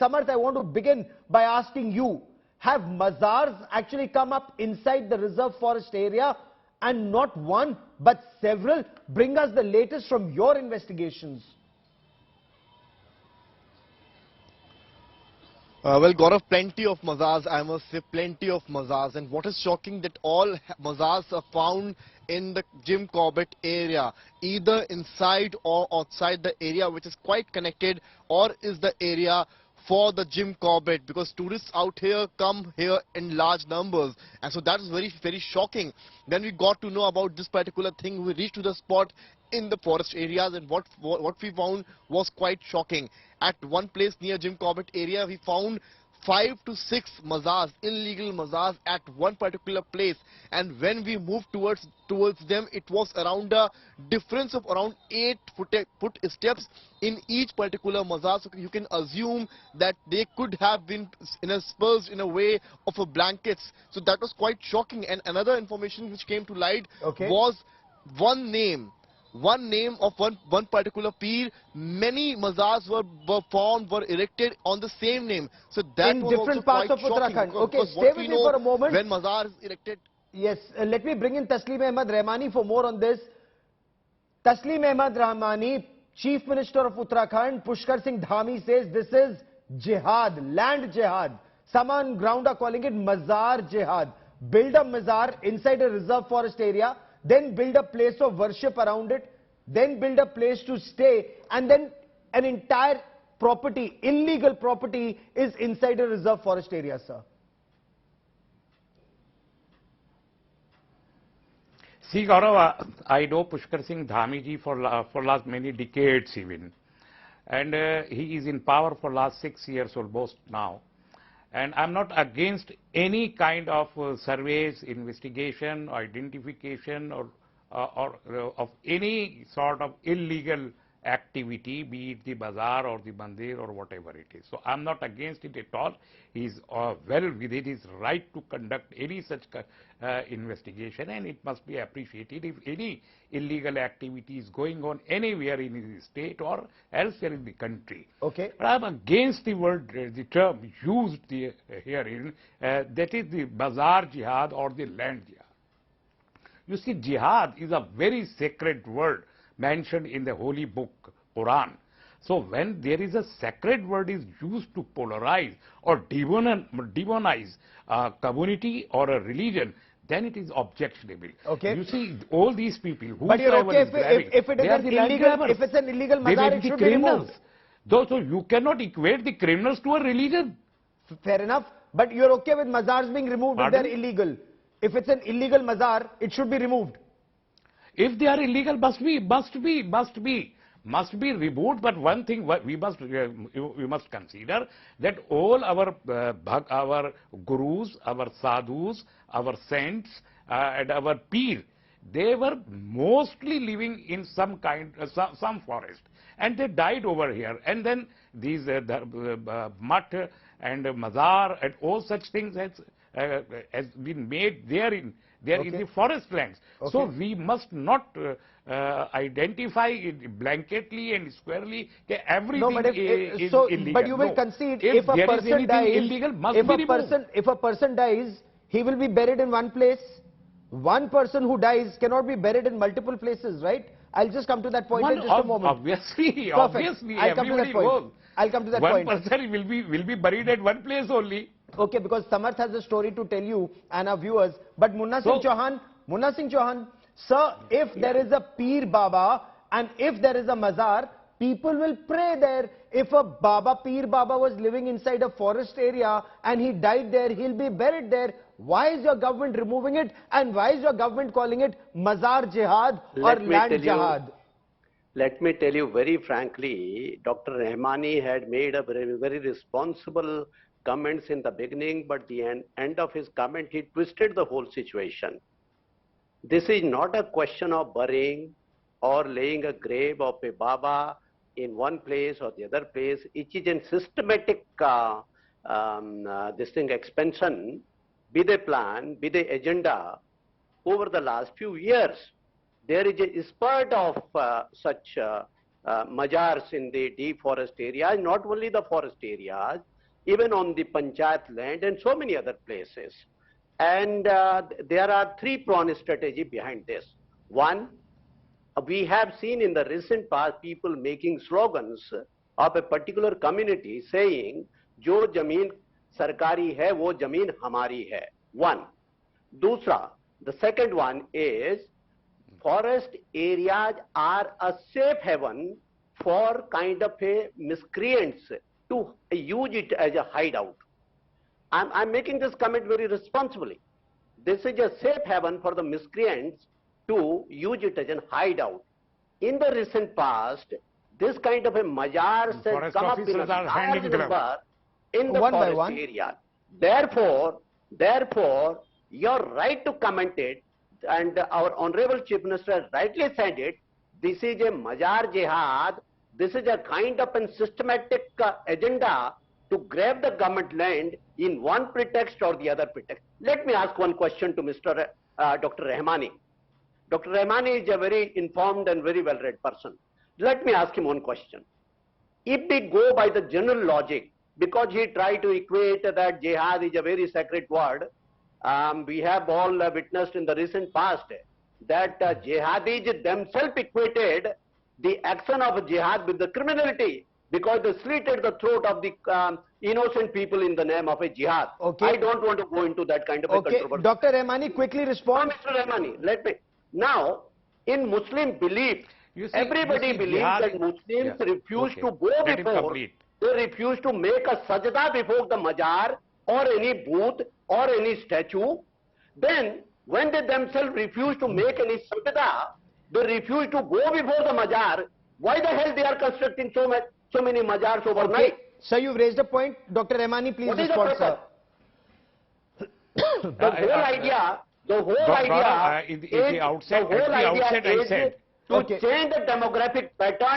Samarth, I want to begin by asking you, have mazars actually come up inside the reserve forest area, and not one but several? Bring us the latest from your investigations. Well, Gaurav, plenty of mazars, I must say, plenty of mazars. And what is shocking that all mazars are found in the Jim Corbett area, either inside or outside the area, which is quite connected, or is the area for the Jim Corbett, because tourists out here come here in large numbers. And so that is very, very shocking. Then we got to know about this particular thing. We reached to the spot in the forest areas, and what we found was quite shocking. At one place near Jim Corbett area, we found 5 to 6 mazars, illegal mazars at one particular place. And when we moved towards them, it was around a difference of around 8 foot steps in each particular mazar. So you can assume that they could have been dispersed in a way of a blankets. So that was quite shocking. And another information which came to light was one name of one particular peer. Many mazars were formed, were erected on the same name. So that in was different also parts of quite Uttarakhand. shocking, Okay, stay with me for a moment. When mazar is erected. Yes, let me bring in Taslim Ahmed Rahmani for more on this. Taslim Ahmed Rahmani, Chief Minister of Uttarakhand, Pushkar Singh Dhami says this is jihad, land jihad. Some on ground are calling it Mazar Jihad. Build a mazar inside a reserve forest area, then build a place of worship around it, then build a place to stay, and then an entire property, illegal property, is inside a reserve forest area, sir. See, Gaurav, I know Pushkar Singh Dhami ji for last many decades even. And he is in power for last 6 years almost now. And I'm not against any kind of surveys, investigation, identification, or of any sort of illegal activity, be it the bazaar or the mandir or whatever it is. So I'm not against it at all. He's well within his right to conduct any such investigation, and it must be appreciated if any illegal activity is going on anywhere in his state or elsewhere in the country. Okay. But I'm against the word, the term used herein, that is the Mazar Jihad or the land jihad. You see, jihad is a very sacred word mentioned in the holy book, Quran. So when there is a sacred word is used to polarize or demonize a community or a religion, then it is objectionable. Okay. You see, all these people who but you're okay if it is an illegal, if it's an illegal mazar, it should be removed. So you cannot equate the criminals to a religion. Fair enough. But you're okay with mazars being removed if they're illegal? If it's an illegal mazar, it should be removed. If they are illegal, must be removed. But one thing we must consider, that all our gurus, our sadhus, our saints, and our peer, they were mostly living in some some forest, and they died over here. And then these mutt and mazar and all such things has been made there in the forest lands. So we must not identify it blanketly and squarely that everything is illegal. But you will concede if a person dies, illegal, must be if a person dies, he will be buried in one place. One person who dies cannot be buried in multiple places, right? I'll just come to that point in just a moment. Obviously, I'll come to that point. I'll come to that point. One person will be buried at one place only. Okay, because Samarth has a story to tell you and our viewers. But Munna Singh Chauhan, sir, if there is a Peer Baba and if there is a Mazar, people will pray there. If a Peer Baba was living inside a forest area and he died there, he'll be buried there. Why is your government removing it? And why is your government calling it Mazar Jihad or land jihad? Let me tell you very frankly, Dr. Rahmani had made a very responsible comments in the beginning, but the end of his comment, he twisted the whole situation. This is not a question of burying or laying a grave of a Baba in one place or the other place. It is a systematic expansion, be the plan, be the agenda over the last few years. There is a spurt of such Mazars in the deep forest areas, not only the forest areas, even on the Panchayat land and so many other places. And there are three-pronged strategy behind this. One, we have seen in the recent past people making slogans of a particular community saying, "Jo jameen sarkari hai, wo jameen hamari hai." One. Dusra, the second one is forest areas are a safe haven for kind of a miscreants to use it as a hideout. I'm making this comment very responsibly. This is a safe haven for the miscreants to use it as a hideout. In the recent past, this kind of a Mazars has come up in a large number in the forest area. Therefore, you're right to comment it, and our Honorable Chief Minister has rightly said it. This is a Mazar Jihad. This is a kind of a systematic agenda to grab the government land in one pretext or the other pretext. Let me ask one question to Dr. Rahmani. Dr. Rahmani is a very informed and very well-read person. Let me ask him one question. If we go by the general logic, because he tried to equate that jihad is a very sacred word, we have all witnessed in the recent past that jihadis themselves equated the action of jihad with the criminality, because they slitted the throat of the innocent people in the name of a jihad. Okay. I don't want to go into that kind of a controversy. Dr. Rahmani, quickly respond. Mr. Rahmani, let me. Now, in Muslim belief, everybody believes that Muslims refuse to go before, they refuse to make a sajda before the mazar or any booth or any statue. Then, when they themselves refuse to make any sajda, they refuse to go before the mazar. Why the hell they are constructing so many mazars overnight? Okay. Sir, you've raised a point. Dr. Rahmani, please respond, sir. The whole idea is to change the demographic pattern